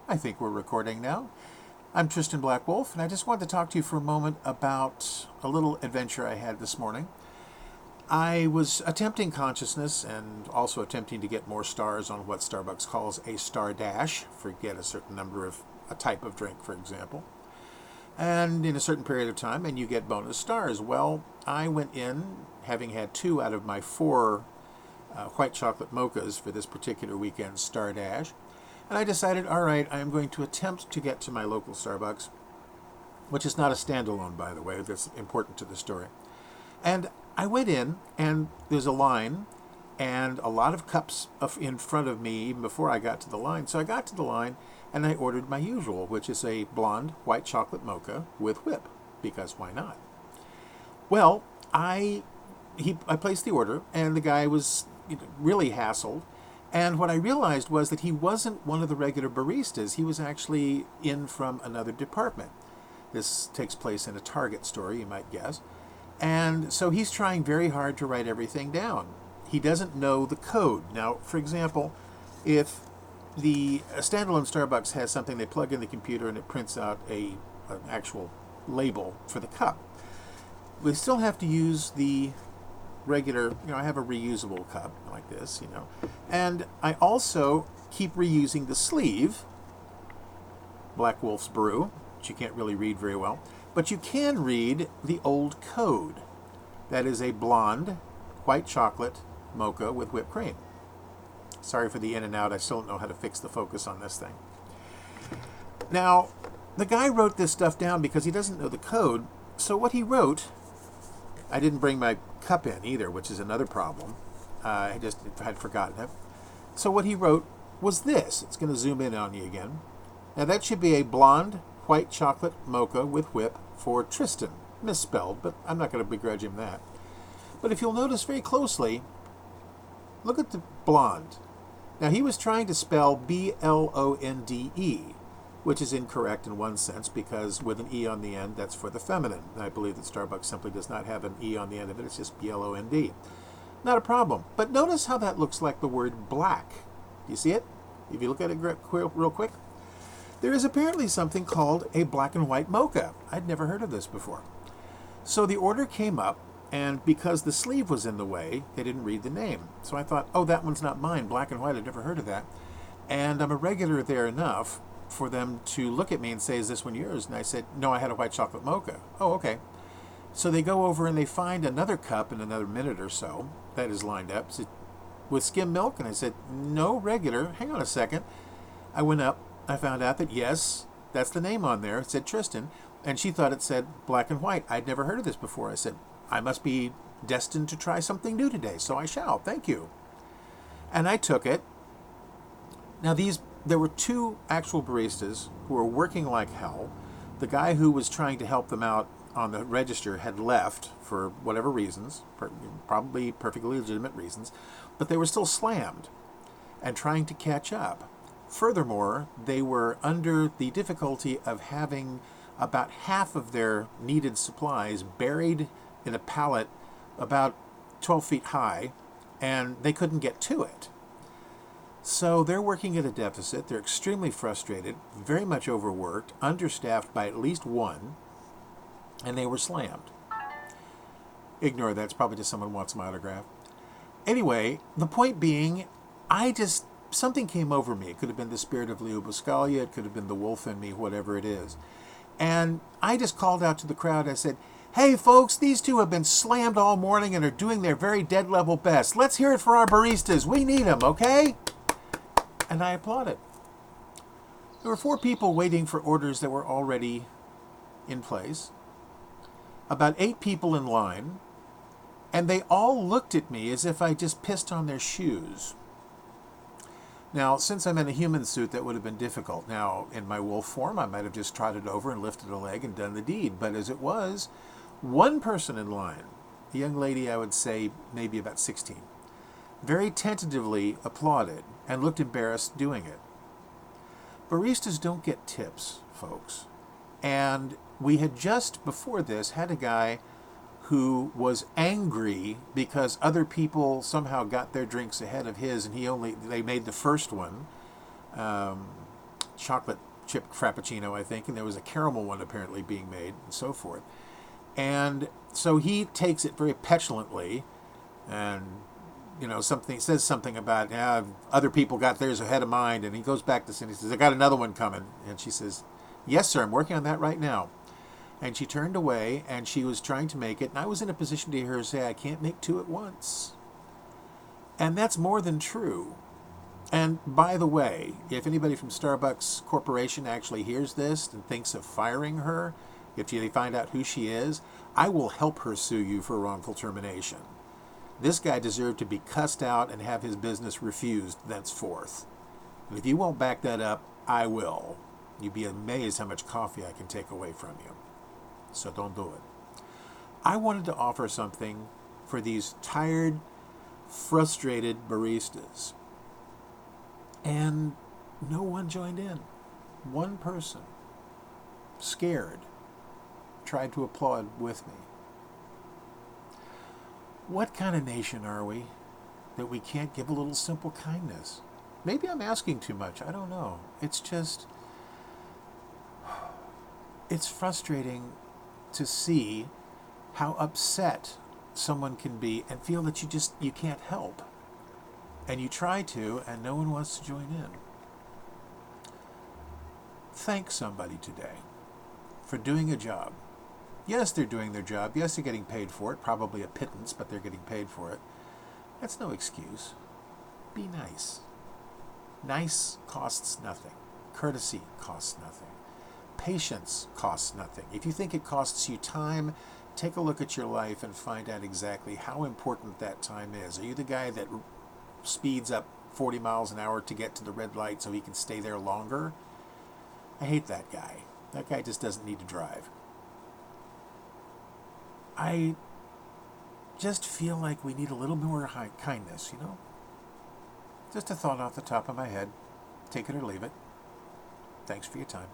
I think we're recording now. I'm Tristan Blackwolf, and I just wanted to talk to you for a moment about a little adventure I had this morning. I was attempting consciousness and also attempting to get more stars on what Starbucks calls a star dash, forget a certain number of a type of drink, for example, and in a certain period of time, and you get bonus stars. Well, I went in, having had 2 out of my 4 white chocolate mochas for this particular weekend's star dash, and I decided, all right, I am going to attempt to get to my local Starbucks, which is not a standalone, by the way. That's important to the story. And I went in, and there's a line, and a lot of cups in front of me even before I got to the line. So I got to the line, and I ordered my usual, which is a blonde white chocolate mocha with whip, because why not? Well, I placed the order, and the guy was really hassled. And what I realized was that he wasn't one of the regular baristas. He was actually in from another department. This takes place in a Target store, you might guess. And so he's trying very hard to write everything down. He doesn't know the code. Now, for example, if the standalone Starbucks has something they plug in the computer and it prints out an actual label for the cup, we still have to use the regular, I have a reusable cup like this, and I also keep reusing the sleeve, Black Wolf's Brew, which you can't really read very well, but you can read the old code. That is a blonde white chocolate mocha with whipped cream. Sorry for the in and out, I still don't know how to fix the focus on this thing. Now, the guy wrote this stuff down because he doesn't know the code, so what he wrote, I didn't bring my cup in either, which is another problem. I just had forgotten it. So what he wrote was this. It's going to zoom in on you again. Now that should be a blonde white chocolate mocha with whip for Tristan. Misspelled, but I'm not going to begrudge him that. But if you'll notice very closely, look at the blonde. Now he was trying to spell B-L-O-N-D-E, which is incorrect in one sense because with an E on the end, that's for the feminine. I believe that Starbucks simply does not have an E on the end of it. It's just B-L-O-N-D. Not a problem. But notice how that looks like the word black. Do you see it? If you look at it real quick. There is apparently something called a black and white mocha. I'd never heard of this before. So the order came up, and because the sleeve was in the way, they didn't read the name. So I thought, oh, that one's not mine. Black and white, I've never heard of that. And I'm a regular there enough for them to look at me and say, is this one yours? And I said, no, I had a white chocolate mocha. Oh, okay. So they go over and they find another cup in another minute or so that is lined up with skim milk. And I said, no, regular. Hang on a second. I went up. I found out that, yes, that's the name on there. It said Tristan. And she thought it said black and white. I'd never heard of this before. I said, I must be destined to try something new today. So I shall. Thank you. And I took it. Now, there were 2 actual baristas who were working like hell. The guy who was trying to help them out on the register had left for whatever reasons, probably perfectly legitimate reasons, but they were still slammed and trying to catch up. Furthermore, they were under the difficulty of having about half of their needed supplies buried in a pallet about 12 feet high, and they couldn't get to it. So they're working at a deficit. They're extremely frustrated, very much overworked, understaffed by at least one, and they were slammed. Ignore that. It's probably just someone wants my autograph. Anyway, the point being, something came over me. It could have been the spirit of Leo Buscaglia. It could have been the wolf in me, whatever it is. And I just called out to the crowd. I said, hey, folks, these 2 have been slammed all morning and are doing their very dead level best. Let's hear it for our baristas. We need them, okay? And I applauded. There were 4 people waiting for orders that were already in place. About 8 people in line. And they all looked at me as if I just pissed on their shoes. Now, since I'm in a human suit, that would have been difficult. Now, in my wolf form, I might have just trotted over and lifted a leg and done the deed. But as it was, one person in line, a young lady, I would say maybe about 16, very tentatively applauded and looked embarrassed doing it. Baristas don't get tips, folks. And we had just before this had a guy who was angry because other people somehow got their drinks ahead of his, and they made the first one chocolate chip frappuccino, I think, and there was a caramel one apparently being made, and so forth. And so he takes it very petulantly, and something says something about, yeah, other people got theirs ahead of mine, and he goes back to Cindy and says, I got another one coming. And she says, yes, sir, I'm working on that right now. And she turned away, and she was trying to make it, and I was in a position to hear her say, I can't make two at once. And that's more than true. And by the way, if anybody from Starbucks Corporation actually hears this and thinks of firing her, if they find out who she is, I will help her sue you for wrongful termination. This guy deserved to be cussed out and have his business refused thenceforth. And if you won't back that up, I will. You'd be amazed how much coffee I can take away from you. So don't do it. I wanted to offer something for these tired, frustrated baristas. And no one joined in. One person, scared, tried to applaud with me. What kind of nation are we that we can't give a little simple kindness? Maybe I'm asking too much. I don't know. It's just, it's frustrating to see how upset someone can be and feel that you can't help. And you try to, and no one wants to join in. Thank somebody today for doing a job. Yes, they're doing their job. Yes, they're getting paid for it. Probably a pittance, but they're getting paid for it. That's no excuse. Be nice. Nice costs nothing. Courtesy costs nothing. Patience costs nothing. If you think it costs you time, take a look at your life and find out exactly how important that time is. Are you the guy that speeds up 40 miles an hour to get to the red light so he can stay there longer? I hate that guy. That guy just doesn't need to drive. I just feel like we need a little more kindness, Just a thought off the top of my head. Take it or leave it. Thanks for your time.